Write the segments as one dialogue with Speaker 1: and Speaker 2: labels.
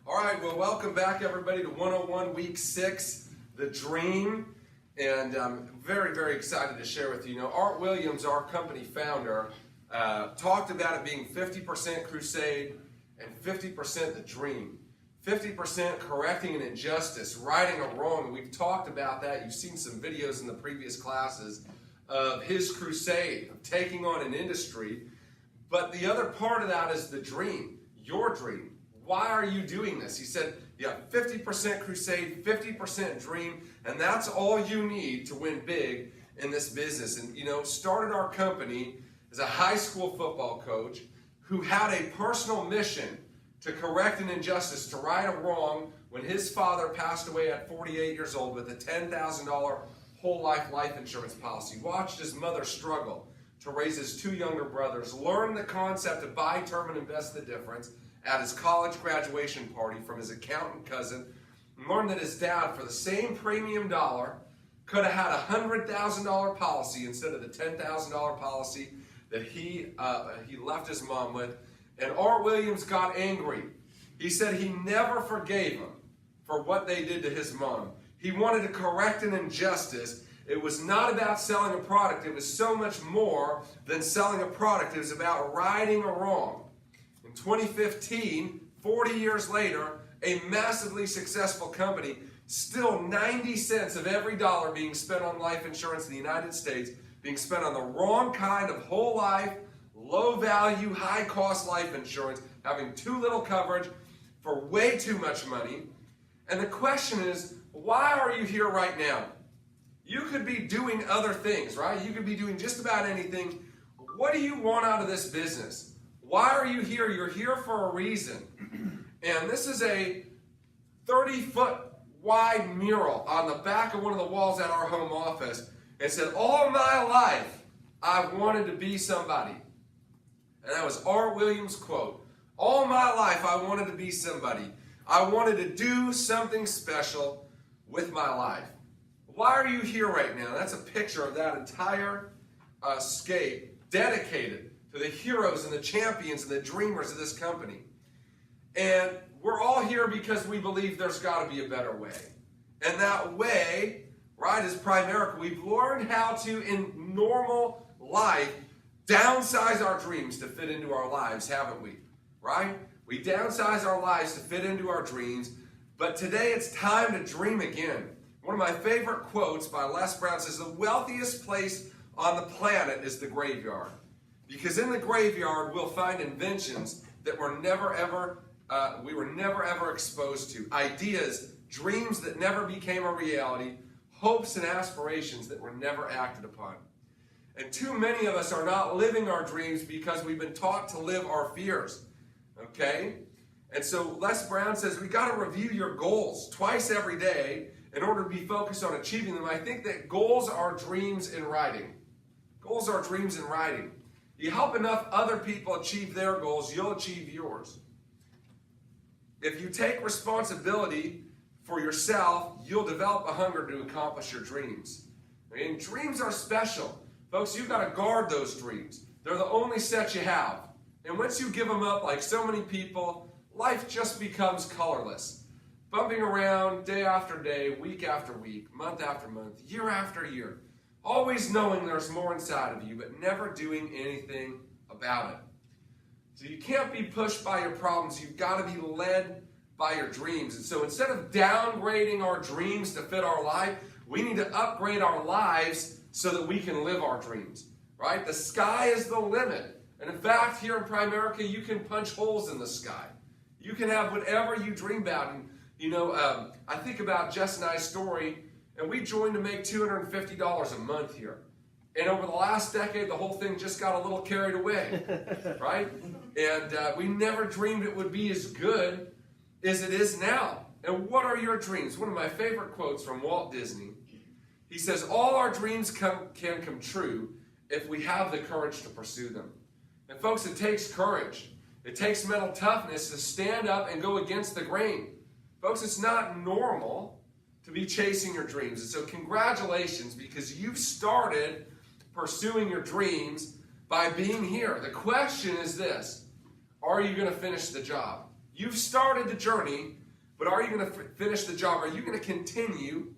Speaker 1: All right, well, welcome back, everybody, to 101 Week 6, The Dream. And I'm very, very excited to share with you. You know, Art Williams, our company founder, talked about it being 50% crusade and 50% the dream. 50% correcting an injustice, righting a wrong. And we've talked about that. You've seen some videos in the previous classes of his crusade, of taking on an industry. But the other part of that is the dream, your dream. Why are you doing this? He said, yeah, 50% crusade, 50% dream, and that's all you need to win big in this business. And, you know, started our company as a high school football coach who had a personal mission to correct an injustice, to right a wrong when his father passed away at 48 years old with a $10,000 whole life insurance policy. Watched his mother struggle to raise his two younger brothers, learned the concept of buy term and invest the difference at his college graduation party from his accountant cousin, and learned that his dad, for the same premium dollar, could have had a $100,000 policy instead of the $10,000 policy that he left his mom with. And Art Williams got angry. He said he never forgave him for what they did to his mom. He wanted to correct an injustice. It was not about selling a product. It was so much more than selling a product. It was about righting a wrong. In 2015, 40 years later, a massively successful company, still 90 cents of every dollar being spent on life insurance in the United States being spent on the wrong kind of whole life, low value, high cost life insurance, having too little coverage for way too much money. And the question is, why are you here right now? You could be doing other things, right? You could be doing just about anything. What do you want out of this business? Why are you here? You're here for a reason. And this is a 30-foot wide mural on the back of one of the walls at our home office. It said, all my life, I've wanted to be somebody. And that was Art Williams' quote. All my life, I wanted to be somebody. I wanted to do something special with my life. Why are you here right now? That's a picture of that entire scape dedicated to the heroes and the champions and the dreamers of this company. And we're all here because we believe there's got to be a better way. And that way, right, is Prukner. We've learned how to, in normal life, downsize our dreams to fit into our lives, haven't we? Right? We downsize our lives to fit into our dreams, but today it's time to dream again. One of my favorite quotes by Les Brown says, the wealthiest place on the planet is the graveyard. Because in the graveyard, we'll find inventions that we were never ever exposed to. Ideas, dreams that never became a reality, hopes and aspirations that were never acted upon. And too many of us are not living our dreams because we've been taught to live our fears. Okay? And so Les Brown says we got to review your goals twice every day in order to be focused on achieving them. I think that goals are dreams in writing. Goals are dreams in writing. You help enough other people achieve their goals, you'll achieve yours. If you take responsibility for yourself, you'll develop a hunger to accomplish your dreams. And dreams are special. Folks, you've got to guard those dreams. They're the only set you have. And once you give them up, like so many people, life just becomes colorless. Bumping around day after day, week after week, month after month, year after year. Always knowing there's more inside of you, but never doing anything about it. So you can't be pushed by your problems. You've got to be led by your dreams. And so instead of downgrading our dreams to fit our life, we need to upgrade our lives so that we can live our dreams, right? The sky is the limit. And in fact, here in Prukner, you can punch holes in the sky. You can have whatever you dream about. And, you know, I think about Jess and I's story, and we joined to make $250 a month here. And over the last decade, the whole thing just got a little carried away, right? And we never dreamed it would be as good as it is now. And what are your dreams? One of my favorite quotes from Walt Disney. He says, all our dreams can come true if we have the courage to pursue them. And folks, it takes courage. It takes mental toughness to stand up and go against the grain. Folks, it's not normal to be chasing your dreams. And so congratulations, because you've started pursuing your dreams by being here. The question is this: are you going to finish the job? You've started the journey, but are you going to finish the job? Are you going to continue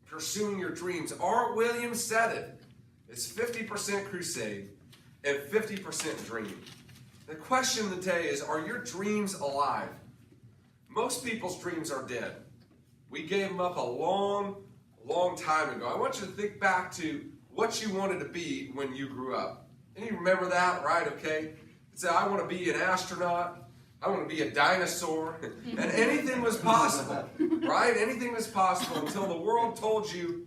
Speaker 1: pursuing your dreams? Art Williams said it. It's 50% crusade and 50% dream. The question today is, are your dreams alive? Most people's dreams are dead. We gave them up a long time ago. I want you to think back to what you wanted to be when you grew up. And you remember that, right? Okay. Say, I want to be an astronaut. I want to be a dinosaur. And anything was possible, right? Anything was possible until the world told you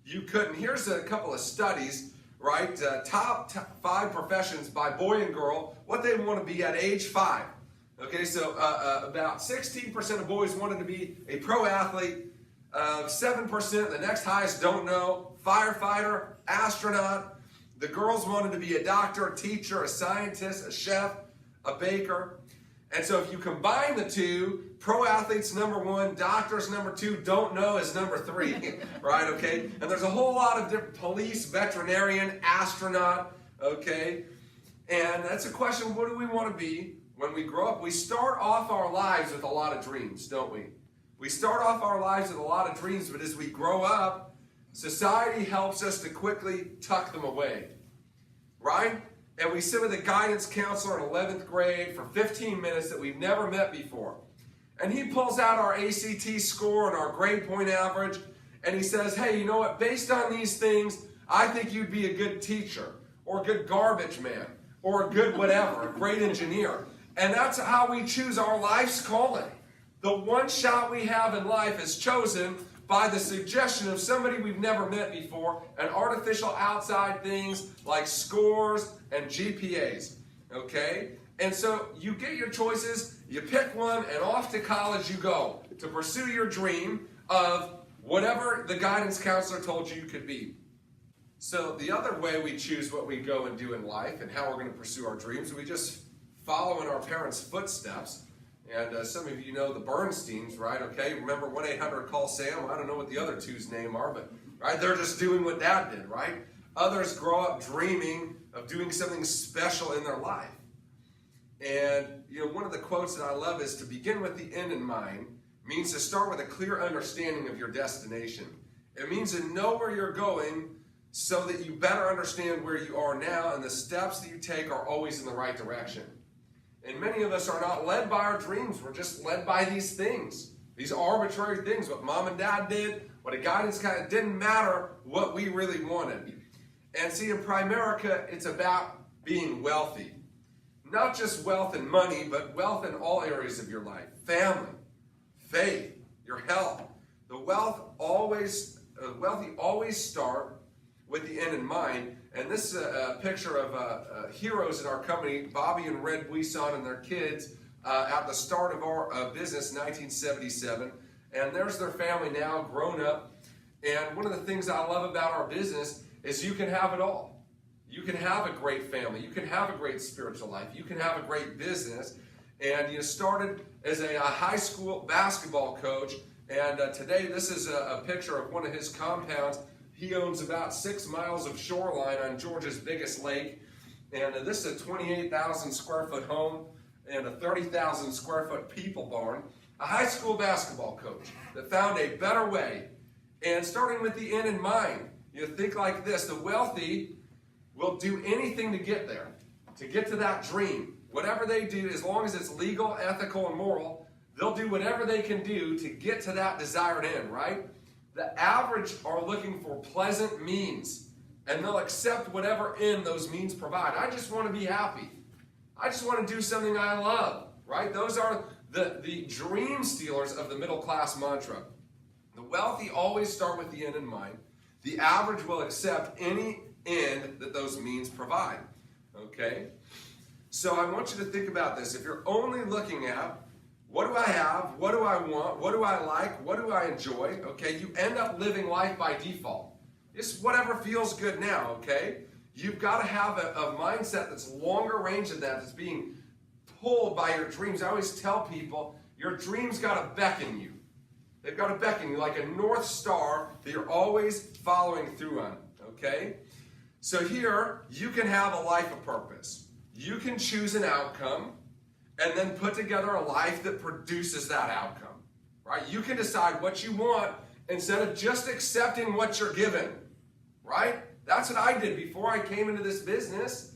Speaker 1: you couldn't. Here's a couple of studies, right? Top 5 professions by boy and girl, what they want to be at age 5. Okay, so about 16% of boys wanted to be a pro athlete. 7%, the next highest, don't know. Firefighter, astronaut. The girls wanted to be a doctor, a teacher, a scientist, a chef, a baker. And so if you combine the two, pro athletes number 1, doctors number 2, don't know is number 3, right, okay? And there's a whole lot of different police, veterinarian, astronaut, okay? And that's a question, what do we want to be when we grow up? We start off our lives with a lot of dreams, don't we? We start off our lives with a lot of dreams, but as we grow up, society helps us to quickly tuck them away, right? And we sit with a guidance counselor in 11th grade for 15 minutes that we've never met before. And he pulls out our ACT score and our grade point average, and he says, hey, you know what? Based on these things, I think you'd be a good teacher, or a good garbage man, or a good whatever, a great engineer. And that's how we choose our life's calling. The one shot we have in life is chosen by the suggestion of somebody we've never met before, and artificial outside things like scores and GPAs, okay? And so you get your choices, you pick one, and off to college you go to pursue your dream of whatever the guidance counselor told you could be. So the other way we choose what we go and do in life and how we're going to pursue our dreams, we just follow in our parents' footsteps. And some of you know the Bernsteins, right? Okay, remember 1-800-CALL-SAM? I don't know what the other two's name are, but right, they're just doing what Dad did, right? Others grow up dreaming of doing something special in their life. And you know, one of the quotes that I love is, to begin with the end in mind means to start with a clear understanding of your destination. It means to know where you're going so that you better understand where you are now, and the steps that you take are always in the right direction. And many of us are not led by our dreams. We're just led by these things, these arbitrary things. What Mom and Dad did, what a guidance kind of, didn't matter what we really wanted. And see, in Primerica, it's about being wealthy. Not just wealth and money, but wealth in all areas of your life. Family, faith, your health. The wealthy always start with the end in mind. And this is a picture of heroes in our company, Bobby and Red Buisson and their kids, at the start of our business, 1977. And there's their family now, grown up. And one of the things I love about our business is you can have it all. You can have a great family. You can have a great spiritual life. You can have a great business. And you started as a high school basketball coach. And today, this is a picture of one of his compounds. He owns about 6 miles of shoreline on Georgia's biggest lake. And this is a 28,000 square foot home and a 30,000 square foot people barn. A high school basketball coach that found a better way. And starting with the end in mind, you think like this: the wealthy will do anything to get there, to get to that dream. Whatever they do, as long as it's legal, ethical, and moral, they'll do whatever they can do to get to that desired end, right? The average are looking for pleasant means, and they'll accept whatever end those means provide. I just want to be happy. I just want to do something I love, right? Those are the dream stealers of the middle class mantra. The wealthy always start with the end in mind. The average will accept any end that those means provide, okay? So I want you to think about this. If you're only looking at, what do I have? What do I want? What do I like? What do I enjoy? Okay, you end up living life by default. It's whatever feels good now, okay? You've got to have a mindset that's longer range than that, that's being pulled by your dreams. I always tell people, your dreams got to beckon you. They've got to beckon you like a North Star that you're always following through on, okay? So here, you can have a life of purpose. You can choose an outcome, and then put together a life that produces that outcome, right? You can decide what you want instead of just accepting what you're given, right? That's what I did before I came into this business.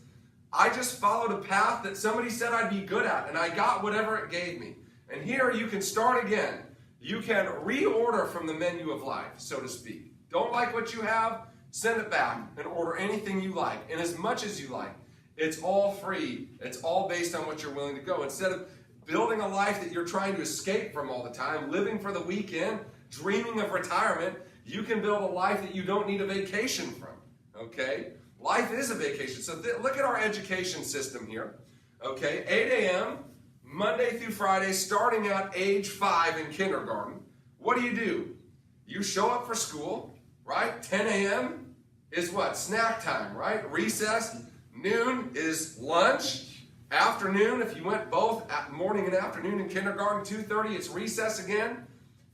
Speaker 1: I just followed a path that somebody said I'd be good at, and I got whatever it gave me. And here you can start again. You can reorder from the menu of life, so to speak. Don't like what you have? Send it back and order anything you like, and as much as you like. It's all free. It's all based on what you're willing to go. Instead of building a life that you're trying to escape from all the time, living for the weekend, dreaming of retirement, you can build a life that you don't need a vacation from, okay? Life is a vacation. So look at our education system here, okay? 8 a.m., Monday through Friday, starting at age 5 in kindergarten. What do? You show up for school, right? 10 a.m. is what? Snack time, right? Recess. Noon is lunch. Afternoon, if you went both morning and afternoon in kindergarten, 2:30, it's recess again.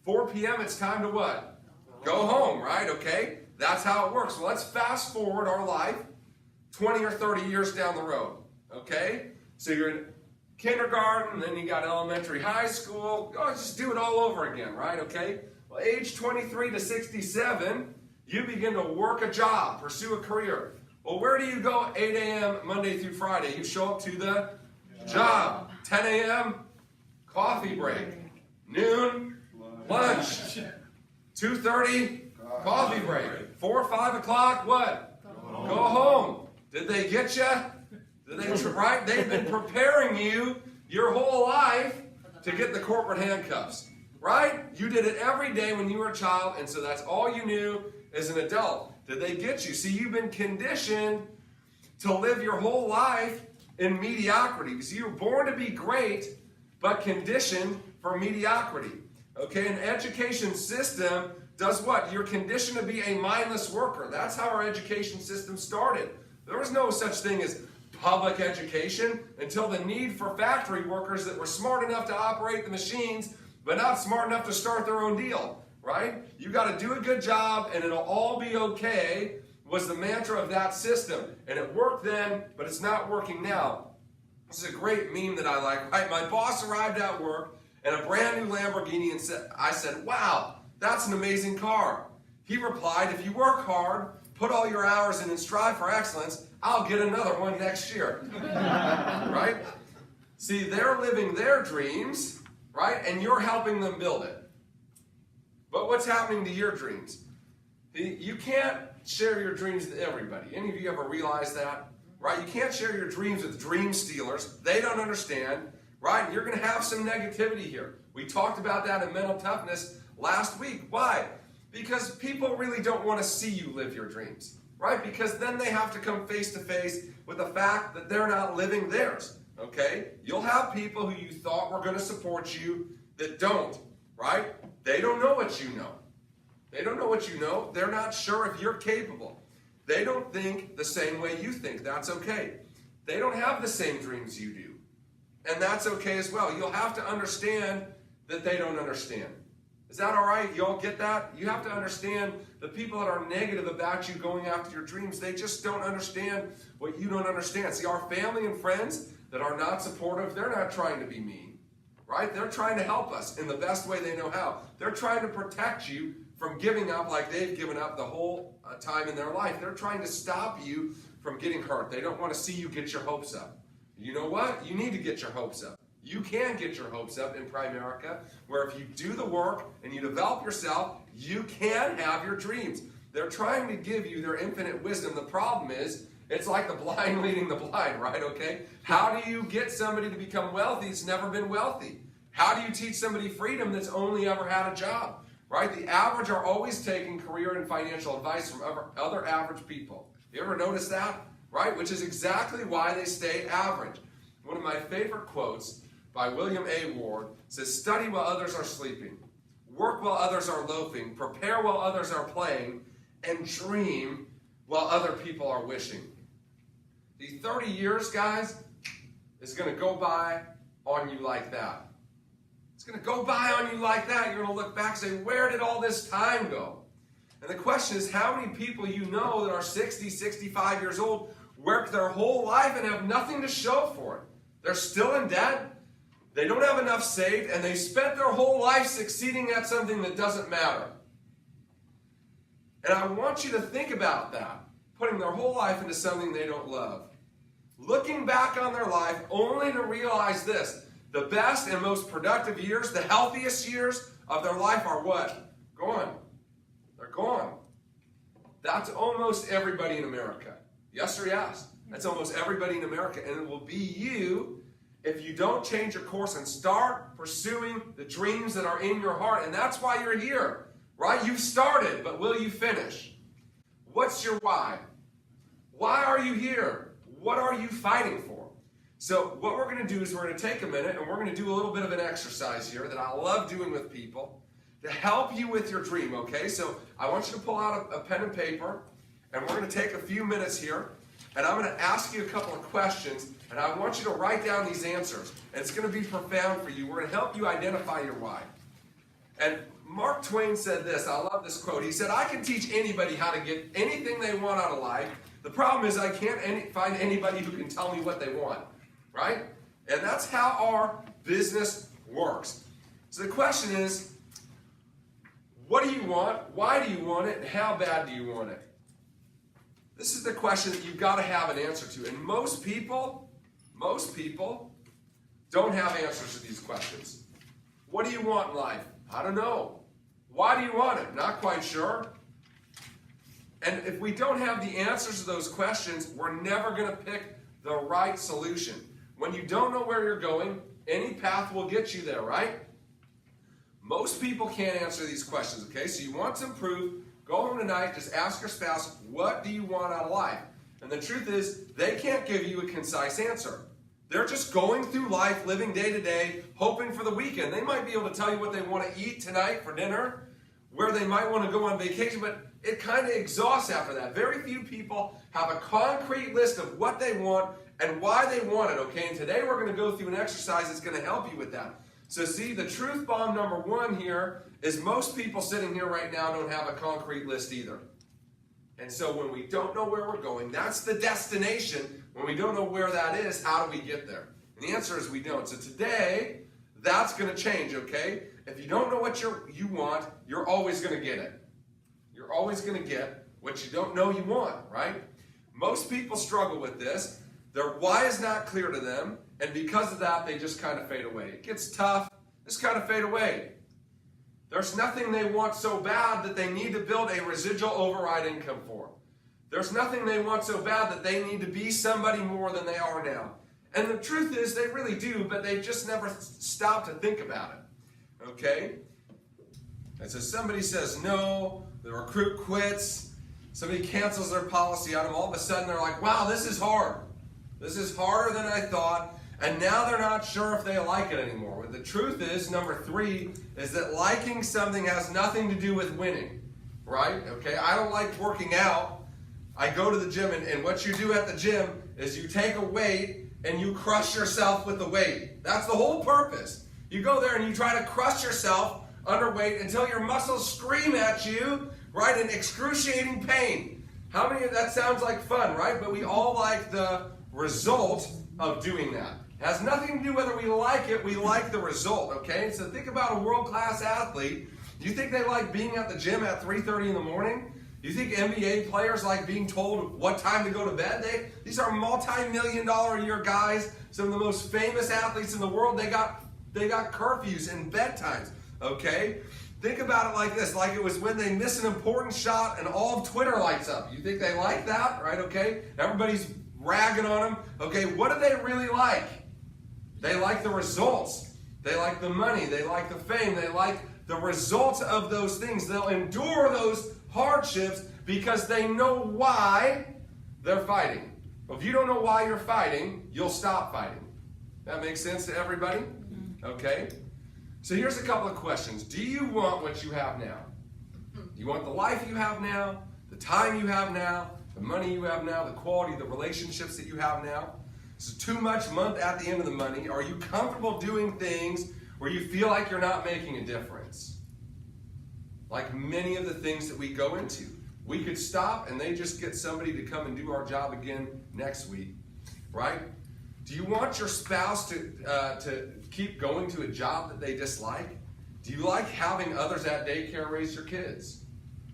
Speaker 1: 4 p.m., it's time to what? Go home, right? Okay? That's how it works. So let's fast forward our life 20 or 30 years down the road, okay? So you're in kindergarten, then you got elementary, high school. Oh, just do it all over again, right? Okay? Well, age 23 to 67, you begin to work a job, pursue a career. Well, where do you go 8 a.m. Monday through Friday? You show up to the job. 10 a.m., coffee break. Noon, lunch. 2:30, coffee break. 4 or 5 o'clock, what? Go home. Did they get you? Right? They've been preparing you your whole life to get the corporate handcuffs. Right? You did it every day when you were a child, and so that's all you knew as an adult. Did they get you? See, you've been conditioned to live your whole life in mediocrity. Because you were born to be great, but conditioned for mediocrity. Okay, an education system does what? You're conditioned to be a mindless worker. That's how our education system started. There was no such thing as public education until the need for factory workers that were smart enough to operate the machines, but not smart enough to start their own deal. Right? You got to do a good job and it'll all be okay was the mantra of that system. And it worked then, but it's not working now. This is a great meme that I like. Right? My boss arrived at work in a brand new Lamborghini and I said, wow, that's an amazing car. He replied, if you work hard, put all your hours in and strive for excellence, I'll get another one next year. Right? See, they're living their dreams, right? And you're helping them build it. But what's happening to your dreams? You can't share your dreams with everybody. Any of you ever realize that? Right? You can't share your dreams with dream stealers. They don't understand. Right? You're going to have some negativity here. We talked about that in mental toughness last week. Why? Because people really don't want to see you live your dreams. Right? Because then they have to come face to face with the fact that they're not living theirs. Okay? You'll have people who you thought were going to support you that don't. Right? They don't know what you know. They don't know what you know. They're not sure if you're capable. They don't think the same way you think. That's okay. They don't have the same dreams you do. And that's okay as well. You'll have to understand that they don't understand. Is that all right? You all get that? You have to understand the people that are negative about you going after your dreams, they just don't understand what you don't understand. See, our family and friends that are not supportive, they're not trying to be mean. Right? They're trying to help us in the best way they know how. They're trying to protect you from giving up like they've given up the whole time in their life. They're trying to stop you from getting hurt. They don't want to see you get your hopes up. You know what? You need to get your hopes up. You can get your hopes up in Primerica, where if you do the work and you develop yourself, you can have your dreams. They're trying to give you their infinite wisdom. The problem is, it's like the blind leading the blind, right? Okay? How do you get somebody to become wealthy that's never been wealthy? How do you teach somebody freedom that's only ever had a job? Right? The average are always taking career and financial advice from other average people. You ever notice that? Right? Which is exactly why they stay average. One of my favorite quotes by William A. Ward says, study while others are sleeping, work while others are loafing, prepare while others are playing, and dream while other people are wishing. The 30 years, guys, is going to go by on you like that. It's going to go by on you like that. You're going to look back and say, where did all this time go? And the question is, how many people you know that are 60, 65 years old, work their whole life and have nothing to show for it? They're still in debt. They don't have enough saved, and they spent their whole life succeeding at something that doesn't matter. And I want you to think about that, putting their whole life into something they don't love. Looking back on their life only to realize this: the best and most productive years, the healthiest years of their life are what? Gone. They're gone. That's almost everybody in America. Yes or yes? That's almost everybody in America. And it will be you if you don't change your course and start pursuing the dreams that are in your heart. And that's why you're here, right? You've started, but will you finish? What's your why? Why are you here? What are you fighting for? So what we're going to do is we're going to take a minute and we're going to do a little bit of an exercise here that I love doing with people to help you with your dream, okay? So I want you to pull out a pen and paper, and we're going to take a few minutes here, and I'm going to ask you a couple of questions, and I want you to write down these answers. And it's going to be profound for you. We're going to help you identify your why. And Mark Twain said this. I love this quote. He said, "I can teach anybody how to get anything they want out of life. The problem is I can't find anybody who can tell me what they want." Right? And that's how our business works. So the question is, what do you want? Why do you want it? And how bad do you want it? This is the question that you've got to have an answer to. And most people don't have answers to these questions. What do you want in life? I don't know. Why do you want it? Not quite sure. And if we don't have the answers to those questions, we're never going to pick the right solution. When you don't know where you're going, any path will get you there, right? Most people can't answer these questions, okay? So you want to improve, go home tonight, just ask your spouse, what do you want out of life? And the truth is, they can't give you a concise answer. They're just going through life, living day to day, hoping for the weekend. They might be able to tell you what they want to eat tonight for dinner, where they might want to go on vacation, but it kind of exhausts after that. Very few people have a concrete list of what they want and why they want it, okay? And today we're going to go through an exercise that's going to help you with that. So see, the truth bomb number one here is most people sitting here right now don't have a concrete list either. And so when we don't know where we're going, that's the destination. When we don't know where that is, how do we get there? And the answer is we don't. So today, that's going to change, okay? If you don't know what you want, you're always going to get it. You're always going to get what you don't know you want, right? Most people struggle with this. Their why is not clear to them, and because of that, they just kind of fade away. It gets tough, just kind of fade away. There's nothing they want so bad that they need to build a residual override income for. There's nothing they want so bad that they need to be somebody more than they are now. And the truth is, they really do, but they just never stop to think about it. Okay? And so somebody says no, the recruit quits, somebody cancels their policy on them, all of a sudden they're like, wow, this is hard. This is harder than I thought, and now they're not sure if they like it anymore. The truth is, number three, is that liking something has nothing to do with winning, right? Okay, I don't like working out. I go to the gym, and what you do at the gym is you take a weight and you crush yourself with the weight. That's the whole purpose. You go there and you try to crush yourself under weight until your muscles scream at you, right, in excruciating pain. How many of that sounds like fun, right? But we all like the result of doing that. It has nothing to do whether we like it, we like the result, okay? So think about a world-class athlete. Do you think they like being at the gym at 3:30 in the morning? Do you think NBA players like being told what time to go to bed? These are multi-million-dollar-a-year guys, some of the most famous athletes in the world. They got curfews and bedtimes, okay? Think about it like this, like it was when they miss an important shot and all of Twitter lights up. You think they like that, right, okay? Everybody's ragging on them. Okay, what do they really like? They like the results. They like the money. They like the fame. They like the results of those things. They'll endure those hardships because they know why they're fighting. Well, if you don't know why you're fighting, you'll stop fighting. That makes sense to everybody? Okay? So here's a couple of questions. Do you want what you have now? Do you want the life you have now? The time you have now? The money you have now, the quality, the relationships that you have now? Is it too much month at the end of the money? Are you comfortable doing things where you feel like you're not making a difference? Like many of the things that we go into. We could stop and they just get somebody to come and do our job again next week, right? Do you want your spouse to keep going to a job that they dislike? Do you like having others at daycare raise your kids?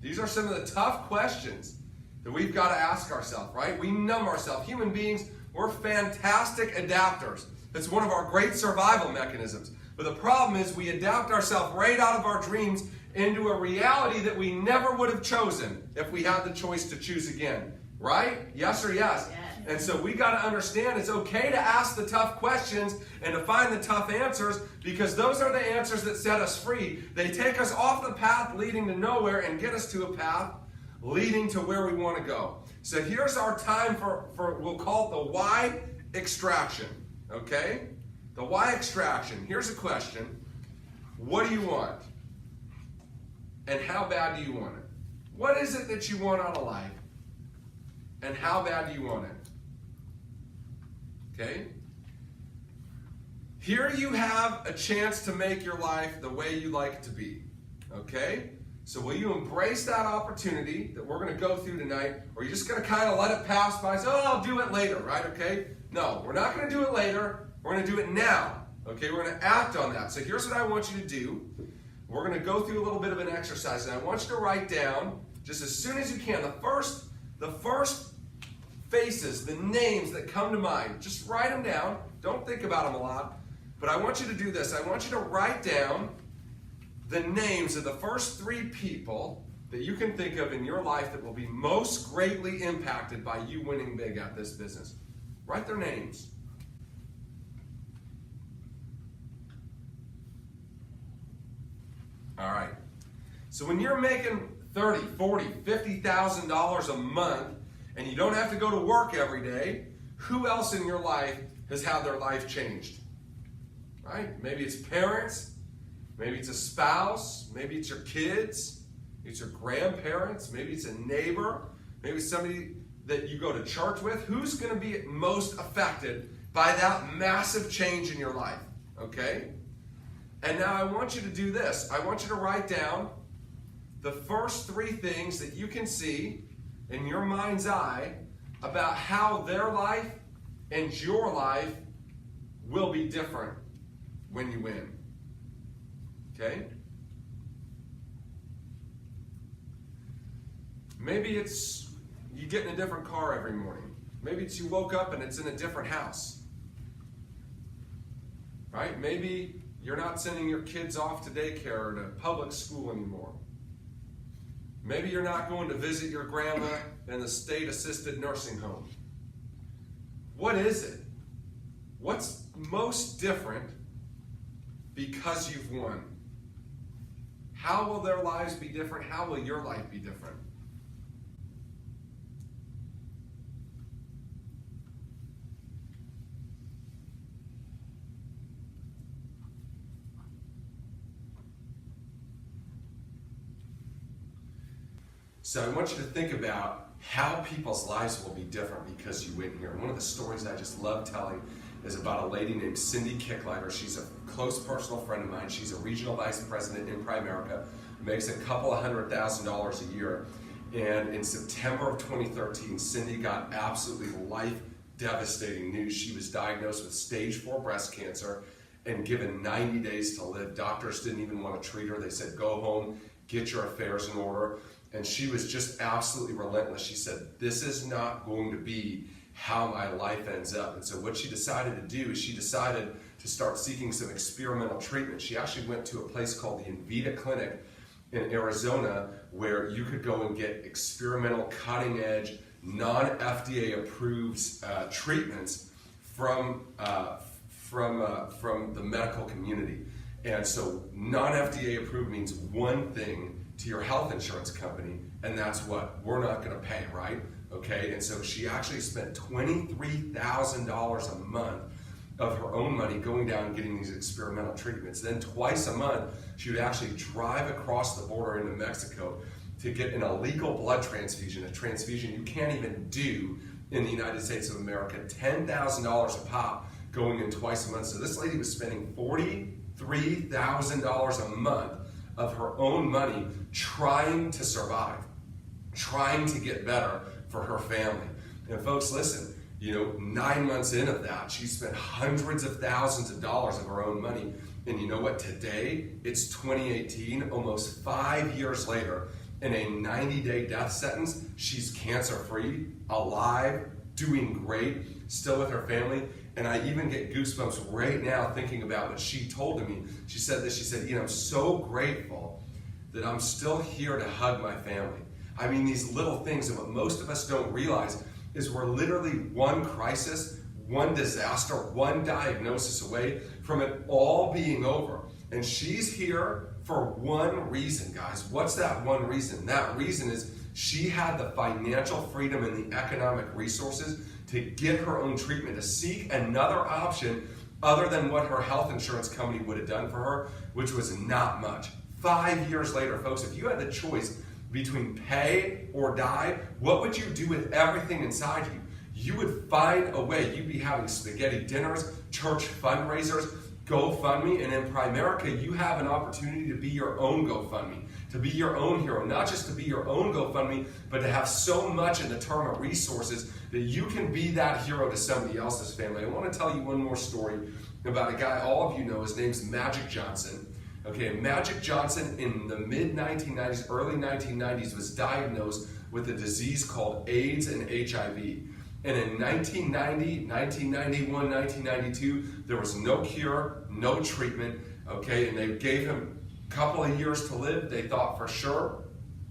Speaker 1: These are some of the tough questions that we've got to ask ourselves, right? We numb ourselves. Human beings, we're fantastic adapters. It's one of our great survival mechanisms. But the problem is we adapt ourselves right out of our dreams into a reality that we never would have chosen if we had the choice to choose again. Right? Yes or yes?
Speaker 2: Yes.
Speaker 1: And so we got to understand it's okay to ask the tough questions and to find the tough answers, because those are the answers that set us free. They take us off the path leading to nowhere and get us to a path leading to where we want to go. So here's our time for we'll call it the why extraction. Okay? The why extraction. Here's a question. What do you want? And how bad do you want it? What is it that you want out of life? And how bad do you want it? Okay? Here you have a chance to make your life the way you like it to be. Okay? So will you embrace that opportunity that we're going to go through tonight, or are you just going to kind of let it pass by and say, oh, I'll do it later, right? Okay? No, we're not going to do it later. We're going to do it now. Okay? We're going to act on that. So here's what I want you to do. We're going to go through a little bit of an exercise, and I want you to write down, just as soon as you can, the first faces, the names that come to mind. Just write them down. Don't think about them a lot. But I want you to do this. I want you to write down the names of the first 3 people that you can think of in your life that will be most greatly impacted by you winning big at this business. Write their names. All right. So when you're making $30,000, $40,000, $50,000 a month, and you don't have to go to work every day, who else in your life has had their life changed? Right? Maybe it's parents, maybe it's a spouse, maybe it's your kids, maybe it's your grandparents, maybe it's a neighbor, maybe it's somebody that you go to church with. Who's going to be most affected by that massive change in your life? Okay? And now I want you to do this. I want you to write down the first 3 things that you can see in your mind's eye about how their life and your life will be different when you win. Okay? Maybe it's you get in a different car every morning. Maybe it's you woke up and it's in a different house. Right? Maybe you're not sending your kids off to daycare or to public school anymore. Maybe you're not going to visit your grandma in the state-assisted nursing home. What is it? What's most different because you've won? How will their lives be different? How will your life be different? So I want you to think about how people's lives will be different because you win here. And one of the stories I just love telling is about a lady named Cindy Kicklighter. She's a close personal friend of mine. She's a regional vice president in Primerica, makes a couple of $100,000 a year. And in September of 2013, Cindy got absolutely life-devastating news. She was diagnosed with stage 4 breast cancer and given 90 days to live. Doctors didn't even want to treat her. They said, go home, get your affairs in order. And she was just absolutely relentless. She said, this is not going to be how my life ends up. And so what she decided to do is she decided to start seeking some experimental treatment. She actually went to a place called the Invita Clinic in Arizona, where you could go and get experimental, cutting-edge, non-FDA approved treatments from the medical community. And so non-FDA approved means one thing to your health insurance company, and that's what? We're not going to pay, right? Okay, and so she actually spent $23,000 a month of her own money going down and getting these experimental treatments. Then twice a month, she would actually drive across the border into Mexico to get an illegal blood transfusion, a transfusion you can't even do in the United States of America, $10,000 a pop going in twice a month. So this lady was spending $43,000 a month of her own money trying to survive, trying to get better for her family. And folks, listen, 9 months in of that, she spent hundreds of thousands of dollars of her own money. And you know what? Today, it's 2018, almost 5 years later, in a 90-day death sentence, she's cancer-free, alive, doing great, still with her family. And I even get goosebumps right now thinking about what she told to me. She said this, she said, I'm so grateful that I'm still here to hug my family. I mean, these little things, and what most of us don't realize is we're literally one crisis, one disaster, one diagnosis away from it all being over. And she's here for one reason, guys. What's that one reason? That reason is she had the financial freedom and the economic resources to get her own treatment, to seek another option other than what her health insurance company would have done for her, which was not much. 5 years later, folks, if you had the choice between pay or die, what would you do with everything inside you? You would find a way. You'd be having spaghetti dinners, church fundraisers, GoFundMe, and in Primerica, you have an opportunity to be your own GoFundMe, to be your own hero, not just to be your own GoFundMe, but to have so much in the term of resources that you can be that hero to somebody else's family. I want to tell you one more story about a guy all of you know. His name's Magic Johnson. Okay, Magic Johnson in the mid-1990s, early 1990s was diagnosed with a disease called AIDS and HIV. And in 1990, 1991, 1992, there was no cure, no treatment, okay? And they gave him a couple of years to live. They thought for sure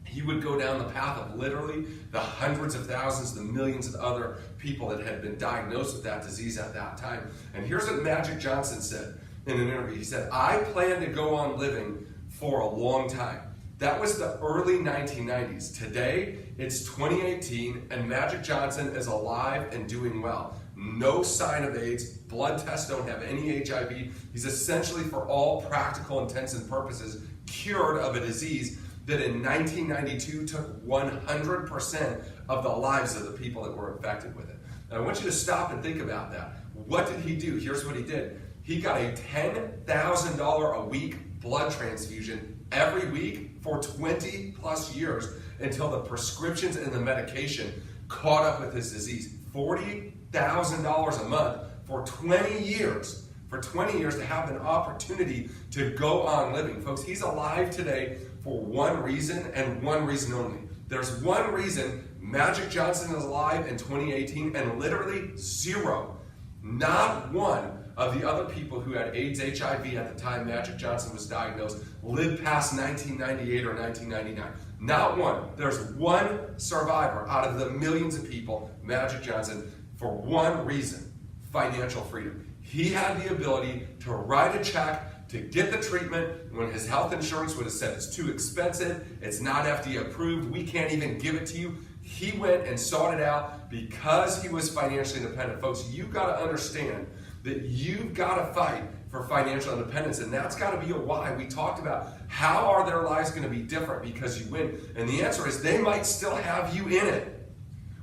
Speaker 1: he would go down the path of literally the hundreds of thousands, the millions of other people that had been diagnosed with that disease at that time. And here's what Magic Johnson said in an interview. He said, I plan to go on living for a long time. That was the early 1990s. Today, it's 2018, and Magic Johnson is alive and doing well. No sign of AIDS. Blood tests don't have any HIV. He's essentially, for all practical intents and purposes, cured of a disease that in 1992 took 100% of the lives of the people that were infected with it. Now, I want you to stop and think about that. What did he do? Here's what he did. He got a $10,000 a week blood transfusion every week for 20 plus years until the prescriptions and the medication caught up with his disease. $40,000 a month for 20 years. For 20 years to have an opportunity to go on living. Folks, he's alive today for one reason and one reason only. There's one reason Magic Johnson is alive in 2018 and literally zero, not one of the other people who had AIDS, HIV at the time Magic Johnson was diagnosed lived past 1998 or 1999. Not one. There's one survivor out of the millions of people, Magic Johnson, for one reason: financial freedom. He had the ability to write a check to get the treatment when his health insurance would have said it's too expensive, it's not FDA approved, we can't even give it to you. He went and sought it out because he was financially independent. Folks, you've got to understand that you've got to fight for financial independence, and that's got to be a why. We talked about how are their lives going to be different because you win, and the answer is they might still have you in it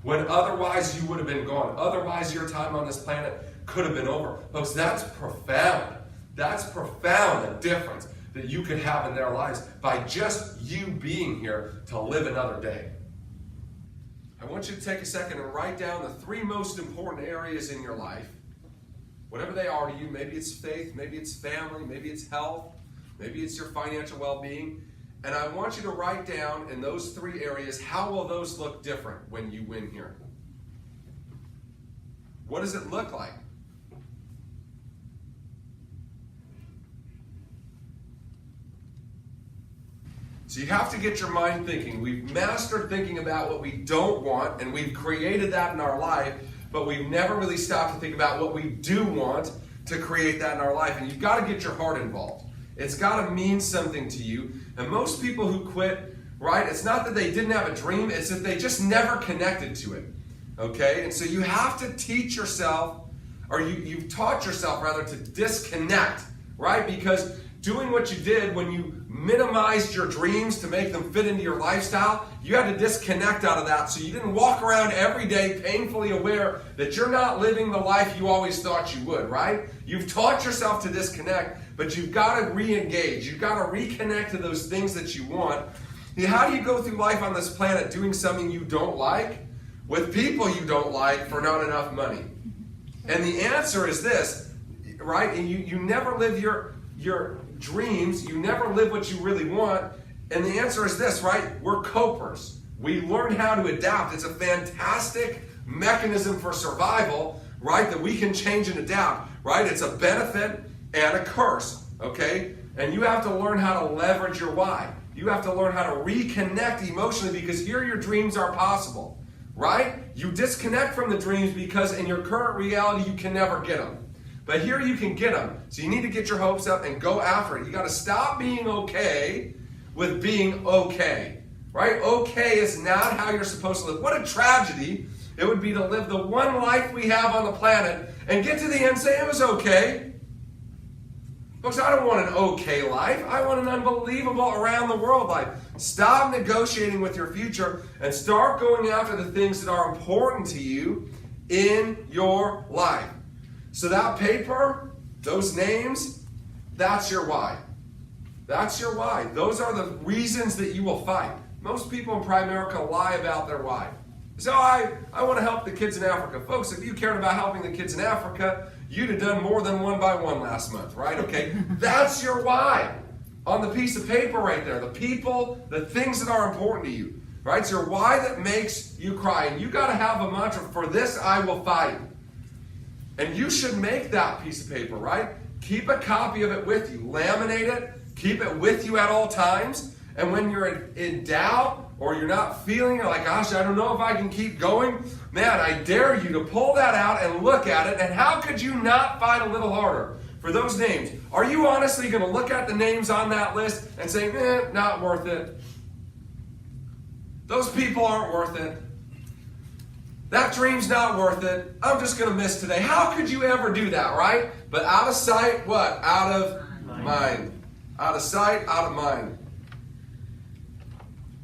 Speaker 1: when otherwise you would have been gone. Otherwise your time on this planet could have been over. Folks, that's profound. That's profound, the difference that you could have in their lives by just you being here to live another day. I want you to take a second and write down the 3 most important areas in your life. Whatever they are to you, maybe it's faith, maybe it's family, maybe it's health, maybe it's your financial well-being. And I want you to write down in those 3 areas, how will those look different when you win here? What does it look like? So you have to get your mind thinking. We've mastered thinking about what we don't want, and we've created that in our life, but we've never really stopped to think about what we do want to create that in our life. And you've got to get your heart involved. It's got to mean something to you. And most people who quit, right, it's not that they didn't have a dream, it's that they just never connected to it. Okay? And so you have to teach yourself, or you've taught yourself rather, to disconnect, right? Because doing what you did when you minimized your dreams to make them fit into your lifestyle, you had to disconnect out of that so you didn't walk around every day painfully aware that you're not living the life you always thought you would, right? You've taught yourself to disconnect, but you've got to re-engage. You've got to reconnect to those things that you want. And how do you go through life on this planet doing something you don't like? with people you don't like for not enough money? And the answer is this, right? And you never live your dreams. You never live what you really want. And the answer is this, right? We're copers. We learn how to adapt. It's a fantastic mechanism for survival, right? That we can change and adapt, right? It's a benefit and a curse, okay? And you have to learn how to leverage your why. You have to learn how to reconnect emotionally, because here your dreams are possible, right? You disconnect from the dreams because in your current reality you can never get them. But here you can get them. So you need to get your hopes up and go after it. You got to stop being okay with being okay, right? Okay is not how you're supposed to live. What a tragedy it would be to live the one life we have on the planet and get to the end and say it was okay. Folks, I don't want an okay life. I want an unbelievable around the world life. Stop negotiating with your future and start going after the things that are important to you in your life. So that paper, those names, that's your why. That's your why. Those are the reasons that you will fight. Most people in Primerica lie about their why. So I want to help the kids in Africa. Folks, if you cared about helping the kids in Africa, you'd have done more than 1 by 1 last month, right? Okay, that's your why. On the piece of paper right there, the people, the things that are important to you, right? It's your why that makes you cry. And you got to have a mantra, for this I will fight. And you should make that piece of paper, right? Keep a copy of it with you. Laminate it. Keep it with you at all times. And when you're in doubt or you're not feeling it, like, gosh, I don't know if I can keep going, man, I dare you to pull that out and look at it. And how could you not fight a little harder for those names? Are you honestly going to look at the names on that list and say, not worth it? Those people aren't worth it. That dream's not worth it. I'm just going to miss today. How could you ever do that, right? But out of sight, what? Out of mind. Out of sight, out of mind.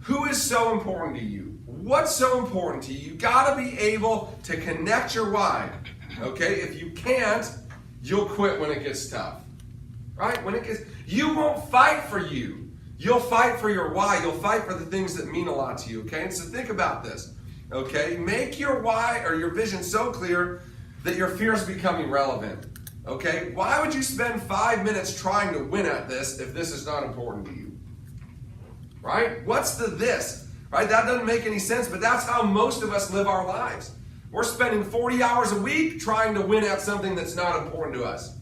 Speaker 1: Who is so important to you? What's so important to you? You got to be able to connect your why. Okay? If you can't, you'll quit when it gets tough. Right? You won't fight for you. You'll fight for your why. You'll fight for the things that mean a lot to you. Okay? And so think about this. Okay? Make your why or your vision so clear that your fears become irrelevant. Okay? Why would you spend 5 minutes trying to win at this if this is not important to you? Right? What's the this? Right? That doesn't make any sense, but that's how most of us live our lives. We're spending 40 hours a week trying to win at something that's not important to us.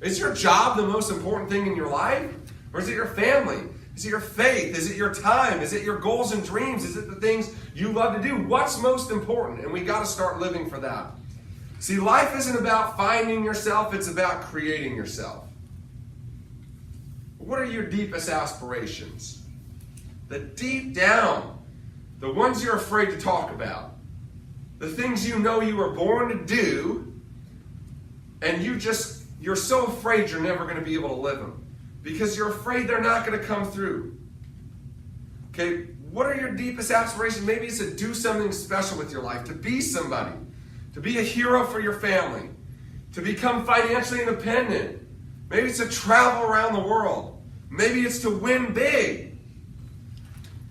Speaker 1: Is your job the most important thing in your life? Or is it your family? Is it your faith? Is it your time? Is it your goals and dreams? Is it the things you love to do? What's most important? And we got to start living for that. See, life isn't about finding yourself, it's about creating yourself. What are your deepest aspirations? The deep down, the ones you're afraid to talk about, the things you know you were born to do, and you're so afraid you're never going to be able to live them because you're afraid they're not going to come through. Okay, what are your deepest aspirations? Maybe it's to do something special with your life, to be somebody, to be a hero for your family, to become financially independent. Maybe it's to travel around the world. Maybe it's to win big.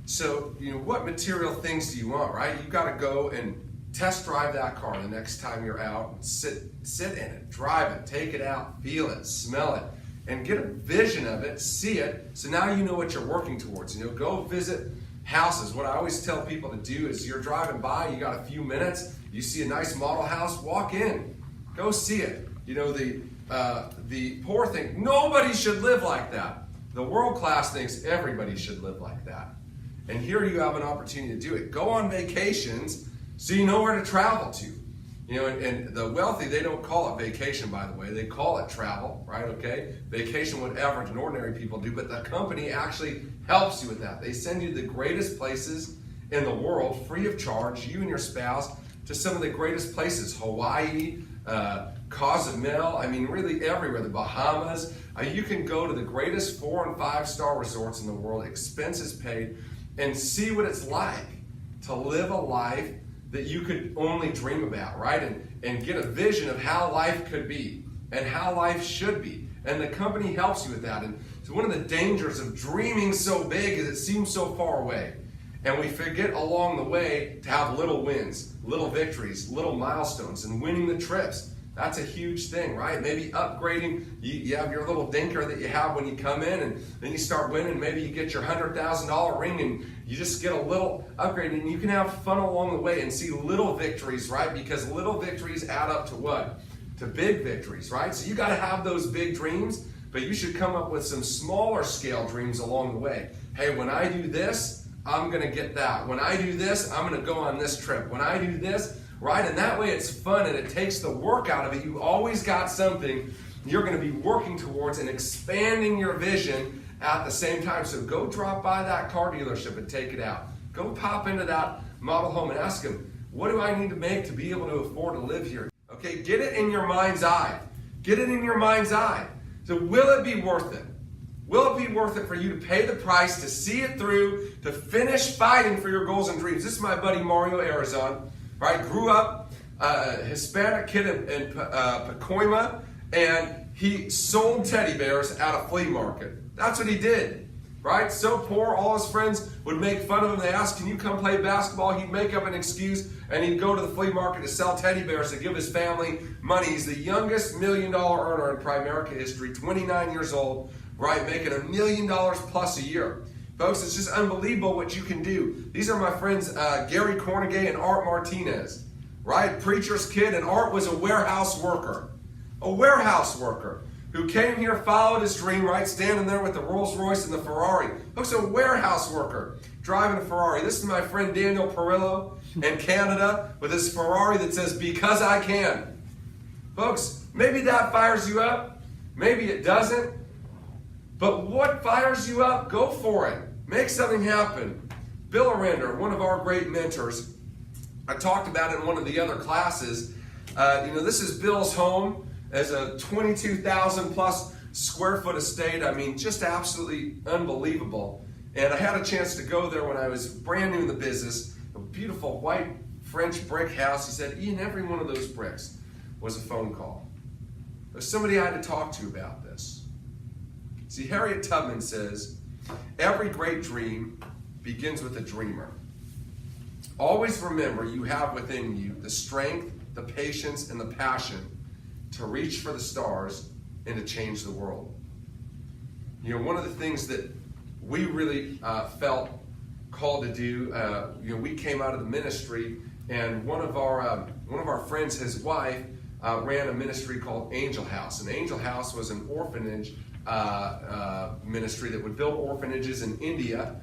Speaker 1: So, what material things do you want, right? You've got to go and test drive that car the next time you're out. Sit in it, drive it, take it out, feel it, smell it, and get a vision of it, see it, so now you know what you're working towards. Go visit houses. What I always tell people to do is you're driving by, you got a few minutes, you see a nice model house, walk in, go see it. The poor think nobody should live like that. The world class thinks everybody should live like that. And here you have an opportunity to do it. Go on vacations so you know where to travel to. And the wealthy, they don't call it vacation, by the way. They call it travel, right? Okay? Vacation, what average and ordinary people do, but the company actually helps you with that. They send you to the greatest places in the world, free of charge, you and your spouse, to some of the greatest places. Hawaii, Cozumel, really everywhere, the Bahamas. You can go to the greatest 4- and 5-star resorts in the world, expenses paid, and see what it's like to live a life that you could only dream about, right? And get a vision of how life could be and how life should be. And the company helps you with that. And so one of the dangers of dreaming so big is it seems so far away. And we forget along the way to have little wins, little victories, little milestones, and winning the trips. That's a huge thing, right? Maybe upgrading. You have your little dinker that you have when you come in, and then you start winning. Maybe you get your $100,000 ring, and you just get a little upgrade, and you can have fun along the way and see little victories, right? Because little victories add up to what? To big victories, right? So you got to have those big dreams, but you should come up with some smaller scale dreams along the way. Hey, when I do this, I'm going to get that. When I do this, I'm going to go on this trip. When I do this, right? And that way it's fun and it takes the work out of it. You always got something you're going to be working towards and expanding your vision at the same time. So go drop by that car dealership and take it out. Go pop into that model home and ask them, what do I need to make to be able to afford to live here? Okay, get it in your mind's eye. Get it in your mind's eye. So will it be worth it? Will it be worth it for you to pay the price, to see it through, to finish fighting for your goals and dreams? This is my buddy Mario Arizon, right? Grew up a Hispanic kid in Pacoima, and he sold teddy bears at a flea market. That's what he did, right? So poor, all his friends would make fun of him. They asked, can you come play basketball? He'd make up an excuse, and he'd go to the flea market to sell teddy bears to give his family money. He's the youngest $1 million earner in Primerica history, 29 years old, right, making $1 million plus a year. Folks, it's just unbelievable what you can do. These are my friends Gary Cornegay and Art Martinez, right? Preacher's kid, and Art was a warehouse worker. A warehouse worker who came here, followed his dream, right? Standing there with the Rolls Royce and the Ferrari. Folks, a warehouse worker driving a Ferrari. This is my friend Daniel Perillo in Canada with his Ferrari that says, because I can. Folks, maybe that fires you up. Maybe it doesn't. But what fires you up? Go for it. Make something happen. Bill Arender, one of our great mentors, I talked about it in one of the other classes. This is Bill's home as a 22,000 plus square foot estate. I mean, just absolutely unbelievable. And I had a chance to go there when I was brand new in the business. A beautiful white French brick house. He said, Ian, every one of those bricks was a phone call. There's somebody I had to talk to about this. See, Harriet Tubman says, every great dream begins with a dreamer. Always remember you have within you the strength, the patience, and the passion to reach for the stars and to change the world. You know, one of the things that we really felt called to do, we came out of the ministry, and one of our friends, his wife, ran a ministry called Angel House. And Angel House was an orphanage ministry that would build orphanages in India.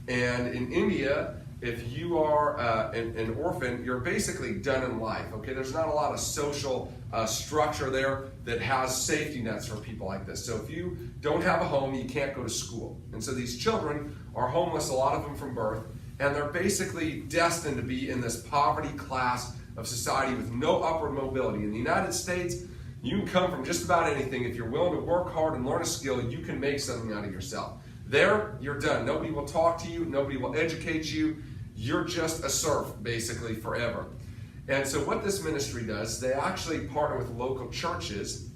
Speaker 1: And in India, if you are an orphan, you're basically done in life. Okay, there's not a lot of social structure there that has safety nets for people like this. So if you don't have a home, you can't go to school. And so these children are homeless, a lot of them from birth, and they're basically destined to be in this poverty class of society with no upward mobility. In the United States, you can come from just about anything. If you're willing to work hard and learn a skill, you can make something out of yourself. There, you're done. Nobody will talk to you. Nobody will educate you. You're just a serf, basically, forever. And so what this ministry does, they actually partner with local churches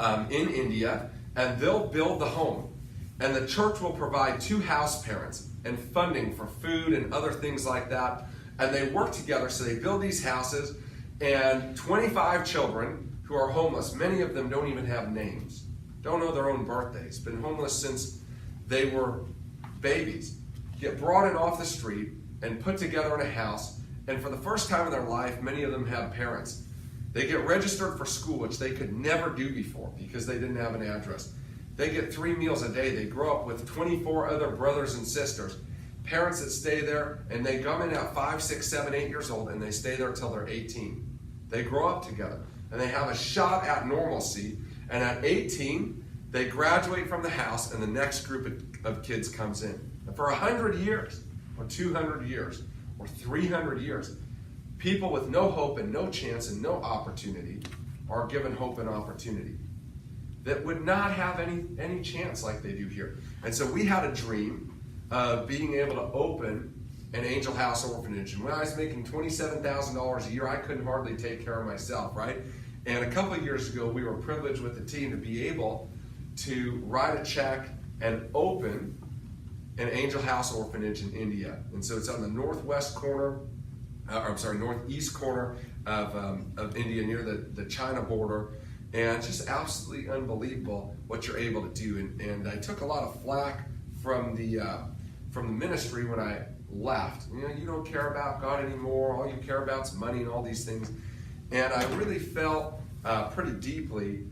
Speaker 1: in India, and they'll build the home. And the church will provide 2 house parents and funding for food and other things like that. And they work together, so they build these houses, and 25 children who are homeless, many of them don't even have names, don't know their own birthdays, been homeless since they were babies, get brought in off the street and put together in a house, and for the first time in their life, many of them have parents. They get registered for school, which they could never do before because they didn't have an address. They get 3 meals a day. They grow up with 24 other brothers and sisters, parents that stay there, and they come in at 5, 6, 7, 8 years old, and they stay there till they're 18. They grow up together, and they have a shot at normalcy, and at 18, they graduate from the house, and the next group of kids comes in. And for 100 years, or 200 years, or 300 years, people with no hope and no chance and no opportunity are given hope and opportunity that would not have any chance like they do here. And so we had a dream of being able to open an Angel House orphanage. And when I was making $27,000 a year, I couldn't hardly take care of myself, right? And a couple of years ago, we were privileged with the team to be able to write a check and open an Angel House orphanage in India. And so it's on the northeast corner of India, near the China border. And just absolutely unbelievable what you're able to do. And I took a lot of flack from the ministry when I left. You don't care about God anymore. All you care about is money and all these things. And I really felt pretty deeply,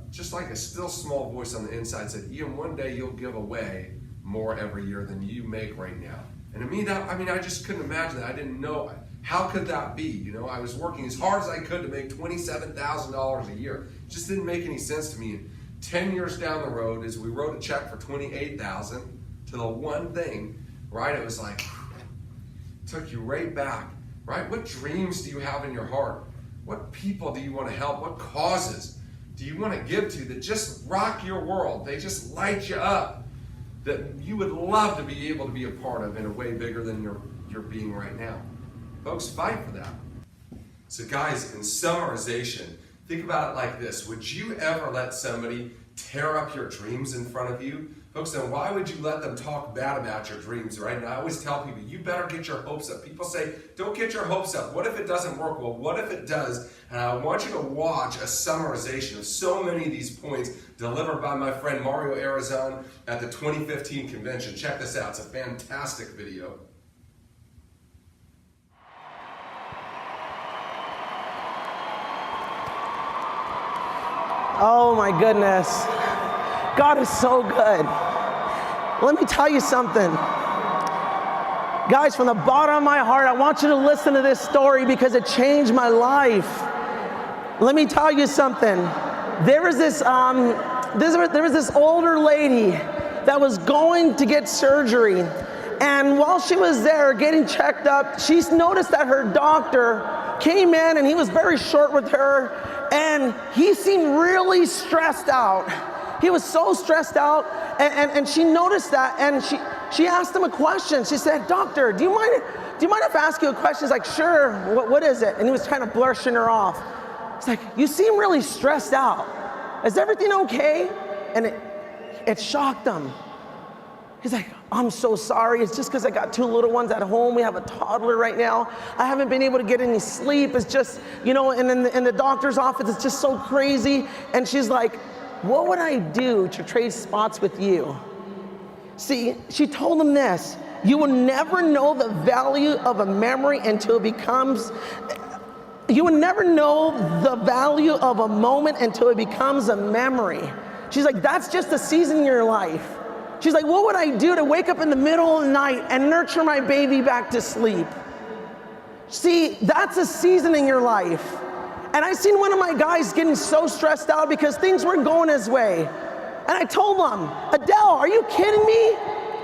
Speaker 1: just like a still small voice on the inside said, Ian, one day you'll give away more every year than you make right now. And to me, I just couldn't imagine that. I didn't know. How could that be? I was working as hard as I could to make $27,000 a year. It just didn't make any sense to me. And 10 years down the road, as we wrote a check for $28,000 to the one thing, right? It was like, took you right back, right? What dreams do you have in your heart? What people do you want to help? What causes do you want to give to that just rock your world? They just light you up, that you would love to be able to be a part of in a way bigger than you're being right now. Folks, fight for that. So guys, in summarization, think about it like this. Would you ever let somebody tear up your dreams in front of you? Folks, then why would you let them talk bad about your dreams, right? And I always tell people, you better get your hopes up. People say, don't get your hopes up. What if it doesn't work? Well, what if it does? And I want you to watch a summarization of so many of these points delivered by my friend Mario Arizon at the 2015 convention. Check this out. It's a fantastic video.
Speaker 2: Oh my goodness. God is so good. Let me tell you something. Guys, from the bottom of my heart, I want you to listen to this story because it changed my life. Let me tell you something. There was this older lady that was going to get surgery. And while she was there getting checked up, she noticed that her doctor came in and he was very short with her. And he seemed really stressed out. He was so stressed out, and she noticed that, and she asked him a question. She said, "Doctor, do you mind if I ask you a question?" He's like, "Sure, what is it?" And he was kind of blushing her off. It's like, "You seem really stressed out. Is everything okay?" And it shocked him. He's like, "I'm so sorry. It's just because I got two little ones at home. We have a toddler right now. I haven't been able to get any sleep. It's just, and in the doctor's office, it's just so crazy." And she's like, "What would I do to trade spots with you?" See, she told him this: you will never know the value of a memory until it becomes, you will never know the value of a moment until it becomes a memory. She's like, that's just a season in your life. She's like, what would I do to wake up in the middle of the night and nurture my baby back to sleep? See, that's a season in your life. And I seen one of my guys getting so stressed out because things weren't going his way. And I told him, "Adele, are you kidding me?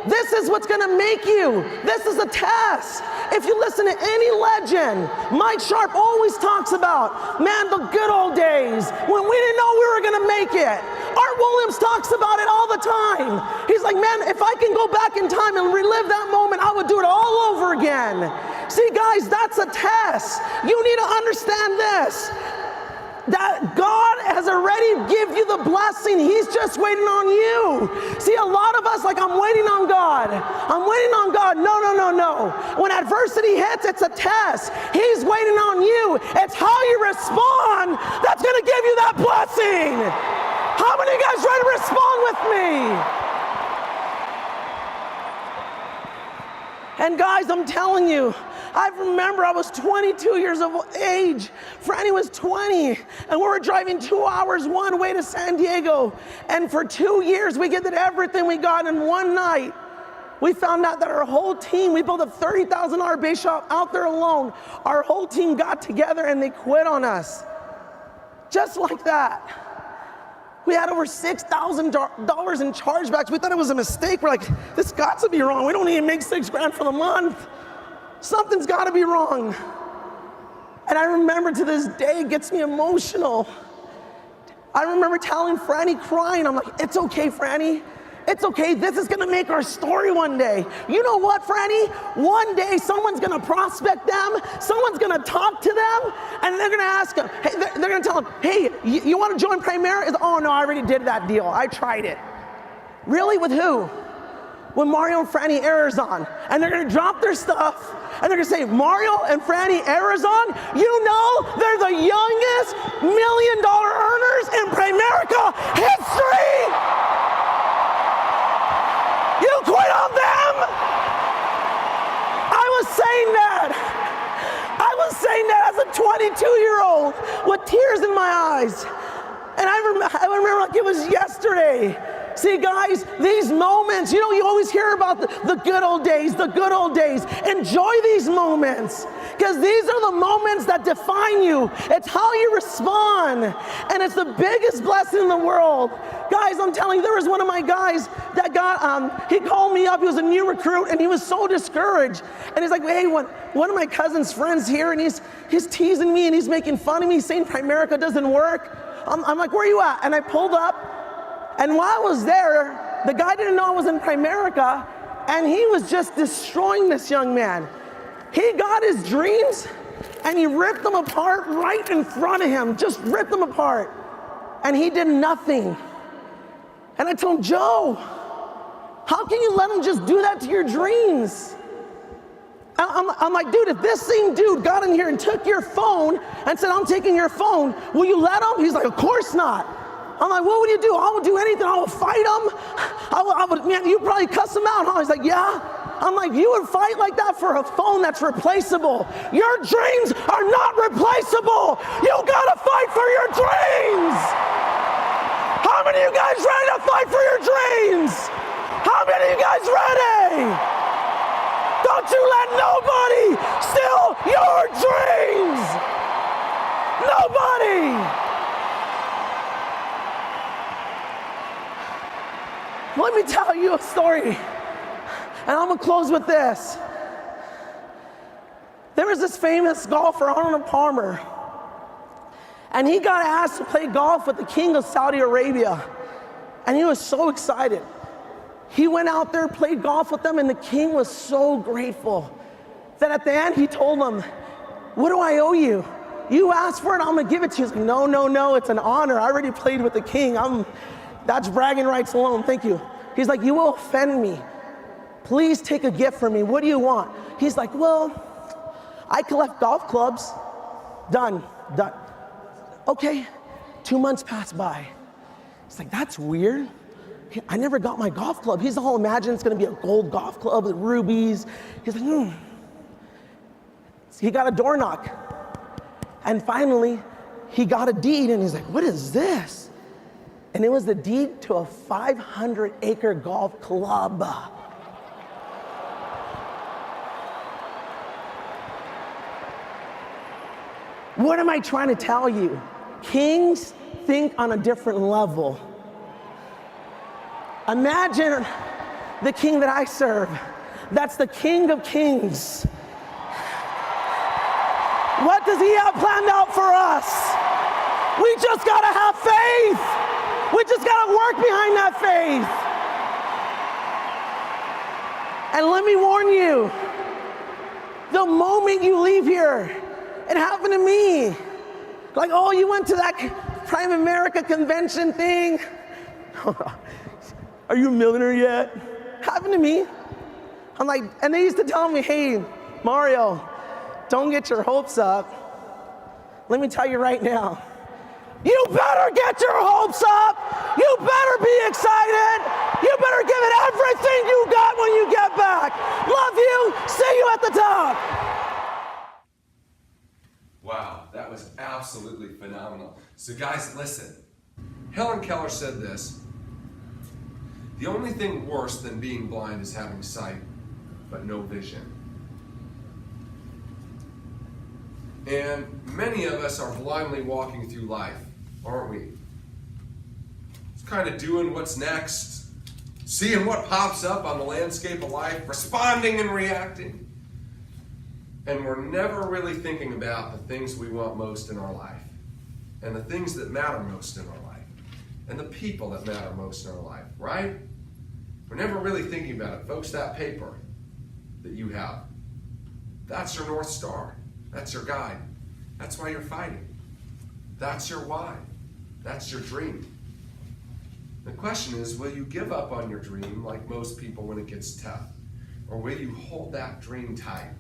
Speaker 2: This is what's gonna make you. This is a test." If you listen to any legend, Mike Sharp always talks about, man, the good old days when we didn't know we were gonna make it. Art Williams talks about it all the time. He's like, man, if I can go back in time and relive that moment, I would do it all over again. See, guys, that's a test. You need to understand this, that God has already give you the blessing. He's just waiting on you. See, a lot of us, like, I'm waiting on God. I'm waiting on God. No. When adversity hits, it's a test. He's waiting on you. It's how you respond that's going to give you that blessing. How many of you guys ready to respond with me? And guys, I'm telling you, I remember I was 22 years of age. Franny was 20, and we were driving 2 hours one way to San Diego. And for 2 years, we did everything we got. And one night, we found out that our whole team, we built a $30,000 base shop out there alone. Our whole team got together and they quit on us. Just like that. We had over $6,000 in chargebacks. We thought it was a mistake. We're like, this got to be wrong. We don't even make $6,000 for the month. Something's got to be wrong. And I remember to this day, it gets me emotional. I remember telling Franny, crying, I'm like, it's okay, Franny. It's okay, this is gonna make our story one day. You know what, Franny? One day someone's gonna prospect them, someone's gonna talk to them, and they're gonna ask them, hey, they're gonna tell them, hey, you wanna join Primera? Oh no, I already did that deal, I tried it. Really, with who? when Mario and Franny Ayers on. And they're gonna drop their stuff, and they're gonna say, Mario and Franny Ayers on? You know they're the youngest $1 million earners in Primerica history! You quit on them? I was saying that as a 22-year-old with tears in my eyes. And I remember like it was yesterday. See, guys, these moments, you always hear about the good old days, the good old days. Enjoy these moments, because these are the moments that define you. It's how you respond, and it's the biggest blessing in the world. Guys, I'm telling you, there was one of my guys that he called me up. He was a new recruit, and he was so discouraged. And he's like, hey, one of my cousin's friends here, and he's teasing me, and he's making fun of me, saying Primerica doesn't work. I'm like, where are you at? And I pulled up. And while I was there, the guy didn't know I was in Primerica, and he was just destroying this young man. He got his dreams, and he ripped them apart right in front of him, just ripped them apart. And he did nothing. And I told him, Joe, how can you let him just do that to your dreams? I'm like, dude, if this same dude got in here and took your phone and said, I'm taking your phone, will you let him? He's like, of course not. I'm like, what would you do? I would do anything. I would fight him. I would, man, you'd probably cuss him out, huh? He's like, yeah. I'm like, you would fight like that for a phone that's replaceable. Your dreams are not replaceable. You gotta fight for your dreams. How many of you guys ready to fight for your dreams? How many of you guys ready? Don't you let nobody steal your dreams. Nobody. Let me tell you a story, and I'm gonna close with this. There was this famous golfer, Arnold Palmer, and he got asked to play golf with the king of Saudi Arabia, and he was so excited. He went out there, played golf with them, and the king was so grateful that at the end he told him, what do I owe you? You asked for it, I'm gonna give it to you. He's like, no, it's an honor. I already played with the king. That's bragging rights alone, thank you. He's like, you will offend me. Please take a gift from me. What do you want? He's like, well, I collect golf clubs. Done. Okay, 2 months pass by. He's like, that's weird. I never got my golf club. He's all imagined it's gonna be a gold golf club with rubies. He's like, He got a door knock. And finally, he got a deed, and he's like, what is this? And it was the deed to a 500-acre golf club. What am I trying to tell you? Kings think on a different level. Imagine the king that I serve. That's the King of Kings. What does he have planned out for us? We just gotta have faith. We just gotta work behind that faith. And let me warn you, the moment you leave here, it happened to me. Like, oh, you went to that Primerica convention thing? Are you a millionaire yet? Happened to me. I'm like, and they used to tell me, hey, Mario, don't get your hopes up. Let me tell you right now, you better get your hopes up. You better be excited. You better give it everything you got when you get back. Love you. See you at the top.
Speaker 1: Wow, that was absolutely phenomenal. So guys, listen. Helen Keller said this: the only thing worse than being blind is having sight, but no vision. And many of us are blindly walking through life, aren't we? Just kind of doing what's next, seeing what pops up on the landscape of life, responding and reacting. And we're never really thinking about the things we want most in our life, and the things that matter most in our life, and the people that matter most in our life, right? We're never really thinking about it. Folks, that paper that you have, that's your North Star. That's your guide. That's why you're fighting. That's your why. That's your dream. The question is, will you give up on your dream like most people when it gets tough? Or will you hold that dream tight?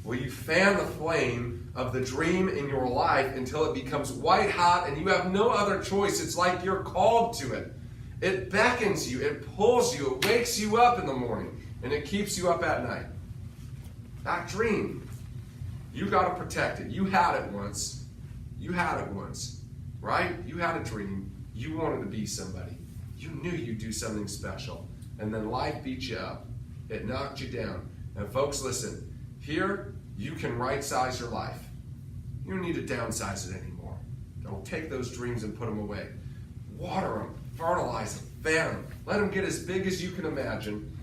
Speaker 1: Will you fan the flame of the dream in your life until it becomes white hot and you have no other choice? It's like you're called to it. It beckons you, it pulls you, it wakes you up in the morning, and it keeps you up at night. That dream, you got to protect it. You had it once. You had it once, right? You had a dream. You wanted to be somebody. You knew you'd do something special. And then life beat you up. It knocked you down. And folks, listen, here you can right-size your life. You don't need to downsize it anymore. Don't take those dreams and put them away. Water them, fertilize them, fan them. Let them get as big as you can imagine.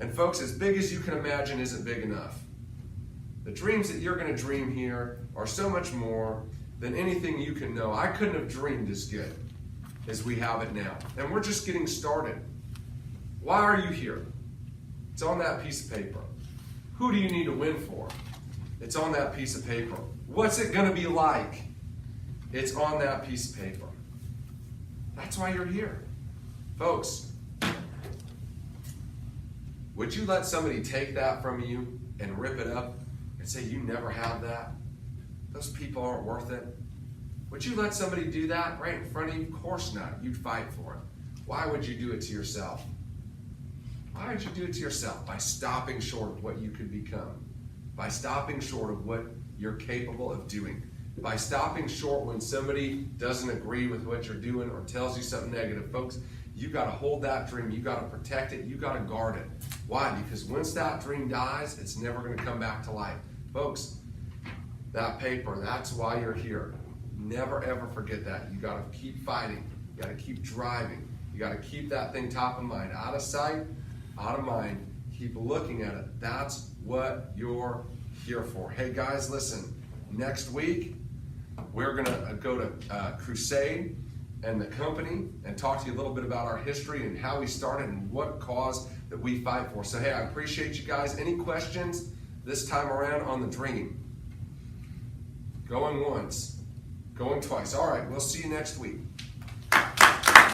Speaker 1: And folks, as big as you can imagine isn't big enough. The dreams that you're going to dream here are so much more than anything you can know. I couldn't have dreamed as good as we have it now. And we're just getting started. Why are you here? It's on that piece of paper. Who do you need to win for? It's on that piece of paper. What's it going to be like? It's on that piece of paper. That's why you're here. Folks, would you let somebody take that from you and rip it up and say you never have that? Those people aren't worth it. Would you let somebody do that right in front of you? Of course not. You'd fight for it. Why would you do it to yourself? Why would you do it to yourself? By stopping short of what you could become. By stopping short of what you're capable of doing. By stopping short when somebody doesn't agree with what you're doing or tells you something negative. Folks, you got to hold that dream. You got to protect it. You got to guard it. Why? Because once that dream dies, it's never going to come back to life. Folks, that paper, that's why you're here. Never ever forget that. You got to keep fighting. You got to keep driving. You got to keep that thing top of mind. Out of sight, out of mind. Keep looking at it. That's what you're here for. Hey guys, listen. Next week, we're going to go to Crusade and the company and talk to you a little bit about our history and how we started and what cause that we fight for. So hey, I appreciate you guys. Any questions this time around on the dream? Going once, going twice. All right, we'll see you next week.